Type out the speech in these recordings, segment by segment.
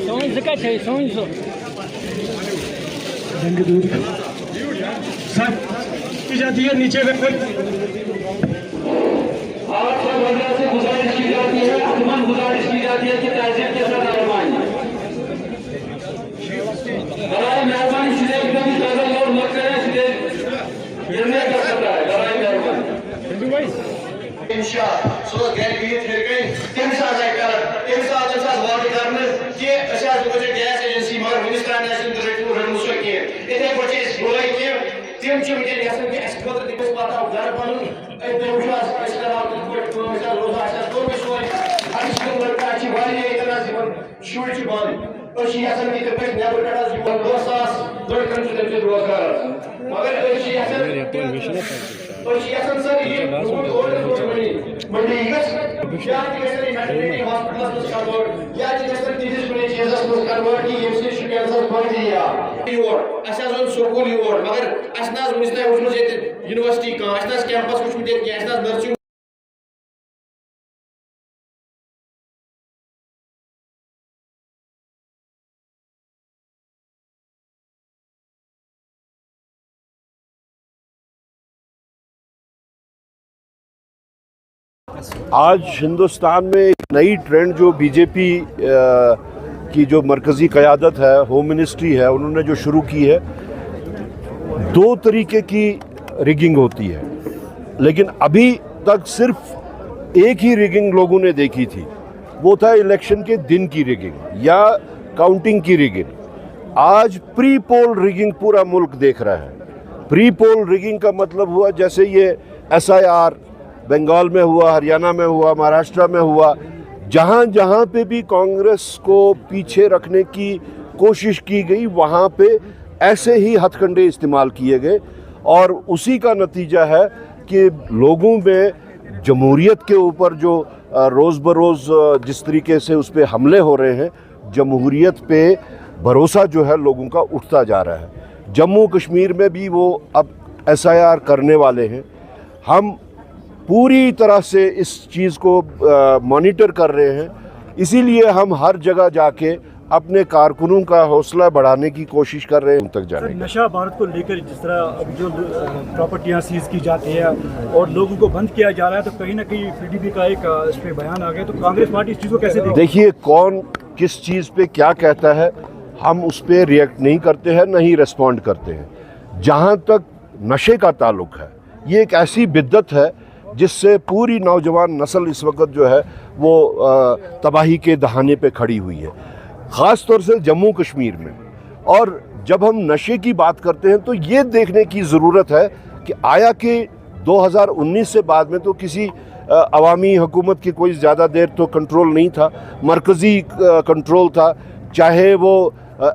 Sonuncusu kaç ay? Sonuncusu. Sir की जाती है नीचे में कोई आपसे वजह से गुजारिश की जाती है, अमन गुजारिश की जाती है कि तहजीब के साथ आरमानी बराए मेहरबानी सीधे एकदम ताजा लोड मत करें, सीधे गिरने का खतरा है। बराए मेहरबानी इंशा सो गैर भी फिर गए तीन साल है कर तीन साल वार्ड करने कि अशात मुझे गैस एजेंसी मगर मिनिस्टर ने रेट रनमुसो के इतने बच्चे बोले कि तीन मुझे नेशनल के एक्सपोर्ट दिवस पाता घर पर ए देवशास इसका को मिसाल रोजा आशा तो में सोई अभी लड़का अच्छी वाली इतना जीवन शुरू बाल अशी असन की पे नेबर कटा जीवन 2 कंट्री में रोजगार मगर अशी असन अशी असन सर ये मंडी इगस या की मैटरनिटी हॉस्पिटल में कन्वर्ट या की चीजें में चीजें में कन्वर्ट की एमसी शुकेंसर बढ़ दिया योर असाजन स्कूल योर मगर असनाज मुझने उसमें यूनिवर्सिटी का असनाज कैंपस कुछ भी के असनाज नर्सिंग आज हिंदुस्तान में एक नई ट्रेंड जो बीजेपी की जो मरकज़ी क़यादत है, होम मिनिस्ट्री है, उन्होंने जो शुरू की है, 2 तरीके की रिगिंग होती है। लेकिन अभी तक सिर्फ एक ही रिगिंग लोगों ने देखी थी, वो था इलेक्शन के दिन की रिगिंग या काउंटिंग की रिगिंग। आज प्री पोल रिगिंग पूरा मुल्क देख रहा है। प्री पोल रिगिंग का मतलब हुआ जैसे ये SIR बंगाल में हुआ, हरियाणा में हुआ, महाराष्ट्र में हुआ, जहाँ जहाँ पे भी कांग्रेस को पीछे रखने की कोशिश की गई वहाँ पे ऐसे ही हथकंडे इस्तेमाल किए गए और उसी का नतीजा है कि लोगों में जमहूरियत के ऊपर जो रोज़ बरोज़ जिस तरीके से उस पर हमले हो रहे हैं, जमहूरियत पे भरोसा जो है लोगों का उठता जा रहा है। जम्मू कश्मीर में भी वो अब SIR करने वाले हैं। हम पूरी तरह से इस चीज़ को मॉनिटर कर रहे हैं, इसीलिए हम हर जगह जाके अपने कारकुनों का हौसला बढ़ाने की कोशिश कर रहे हैं उन तक जाने का। नशा भारत को लेकर जिस तरह जो प्रॉपर्टियां सीज की जाती है और लोगों को बंद किया जा रहा है, तो कहीं ना कहीं PDP का एक इस पे बयान आ गया, तो कांग्रेस पार्टी इस चीज़ को कैसे देखिए, कौन किस चीज़ पे क्या कहता है हम उस पर रिएक्ट नहीं करते हैं, नहीं रिस्पॉन्ड करते हैं। जहाँ तक नशे का ताल्लुक है, ये एक ऐसी बिद्दत है जिससे पूरी नौजवान नस्ल इस वक्त जो है वो तबाही के दहाने पे खड़ी हुई है, ख़ास तौर से जम्मू कश्मीर में। और जब हम नशे की बात करते हैं तो ये देखने की ज़रूरत है कि आया कि 2019 से बाद में तो किसी अवामी हुकूमत की कोई ज़्यादा देर तो कंट्रोल नहीं था, मरकज़ी कंट्रोल था, चाहे वो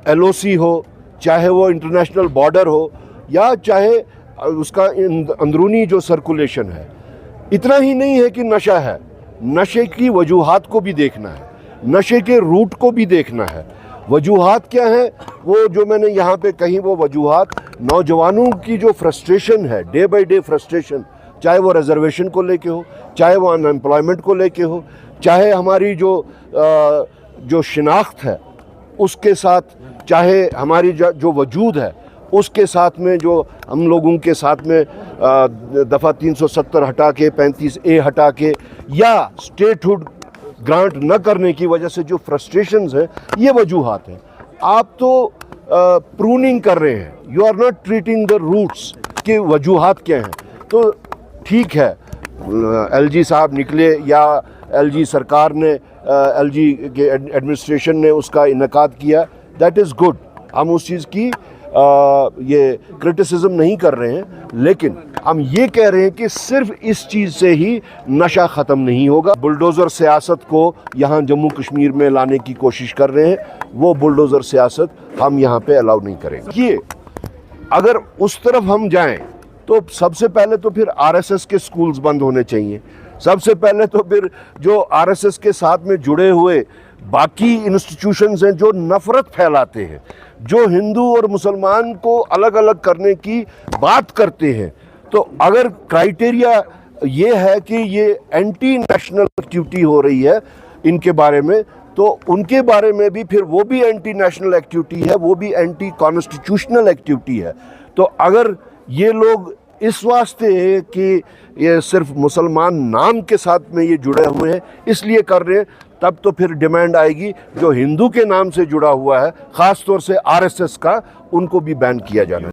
LOC हो, चाहे वो इंटरनेशनल बॉर्डर हो, या चाहे उसका अंदरूनी जो सर्कुलेशन है। इतना ही नहीं है कि नशा है, नशे की वजूहात को भी देखना है, नशे के रूट को भी देखना है। वजूहात क्या है, वो जो मैंने यहाँ पे कही, वो वजूहात नौजवानों की जो फ्रस्ट्रेशन है, डे बाय डे फ्रस्ट्रेशन, चाहे वो रिजर्वेशन को लेके हो, चाहे वो अनएम्प्लॉयमेंट को लेके हो, चाहे हमारी जो शिनाख्त है उसके साथ, चाहे हमारी जो वजूद है उसके साथ में जो हम लोगों के साथ में दफ़ा 370 हटा के 35A हटा के या स्टेटहुड ग्रांट न करने की वजह से जो फ्रस्ट्रेशंस हैं, ये वजूहात हैं। आप तो प्रूनिंग कर रहे हैं, you are not treating the roots के वजूहात क्या हैं। तो ठीक है, LG साहब निकले या LG सरकार ने, LG के एडमिनिस्ट्रेशन ने उसका इनकाद किया, दैट इज़ गुड। हम उस चीज़ की ये क्रिटिसिज्म नहीं कर रहे हैं, लेकिन हम ये कह रहे हैं कि सिर्फ इस चीज़ से ही नशा ख़त्म नहीं होगा। बुलडोज़र सियासत को यहाँ जम्मू कश्मीर में लाने की कोशिश कर रहे हैं, वो बुलडोज़र सियासत हम यहाँ पे अलाउ नहीं करेंगे। ये अगर उस तरफ हम जाएं तो सबसे पहले तो फिर RSS के स्कूल्स बंद होने चाहिए। सबसे पहले तो फिर जो RSS के साथ में जुड़े हुए बाकी इंस्टीट्यूशंस हैं जो नफ़रत फैलाते हैं, जो हिंदू और मुसलमान को अलग अलग करने की बात करते हैं, तो अगर क्राइटेरिया ये है कि ये एंटी नेशनल एक्टिविटी हो रही है इनके बारे में, तो उनके बारे में भी फिर वो भी एंटी नेशनल एक्टिविटी है, वो भी एंटी कॉन्स्टिट्यूशनल एक्टिविटी है। तो अगर ये लोग इस वास्ते कि ये सिर्फ मुसलमान नाम के साथ में ये जुड़े हुए हैं इसलिए कर रहे हैं, तब तो फिर डिमांड आएगी जो हिंदू के नाम से जुड़ा हुआ है, ख़ास तौर से RSS का, उनको भी बैन किया जाना है।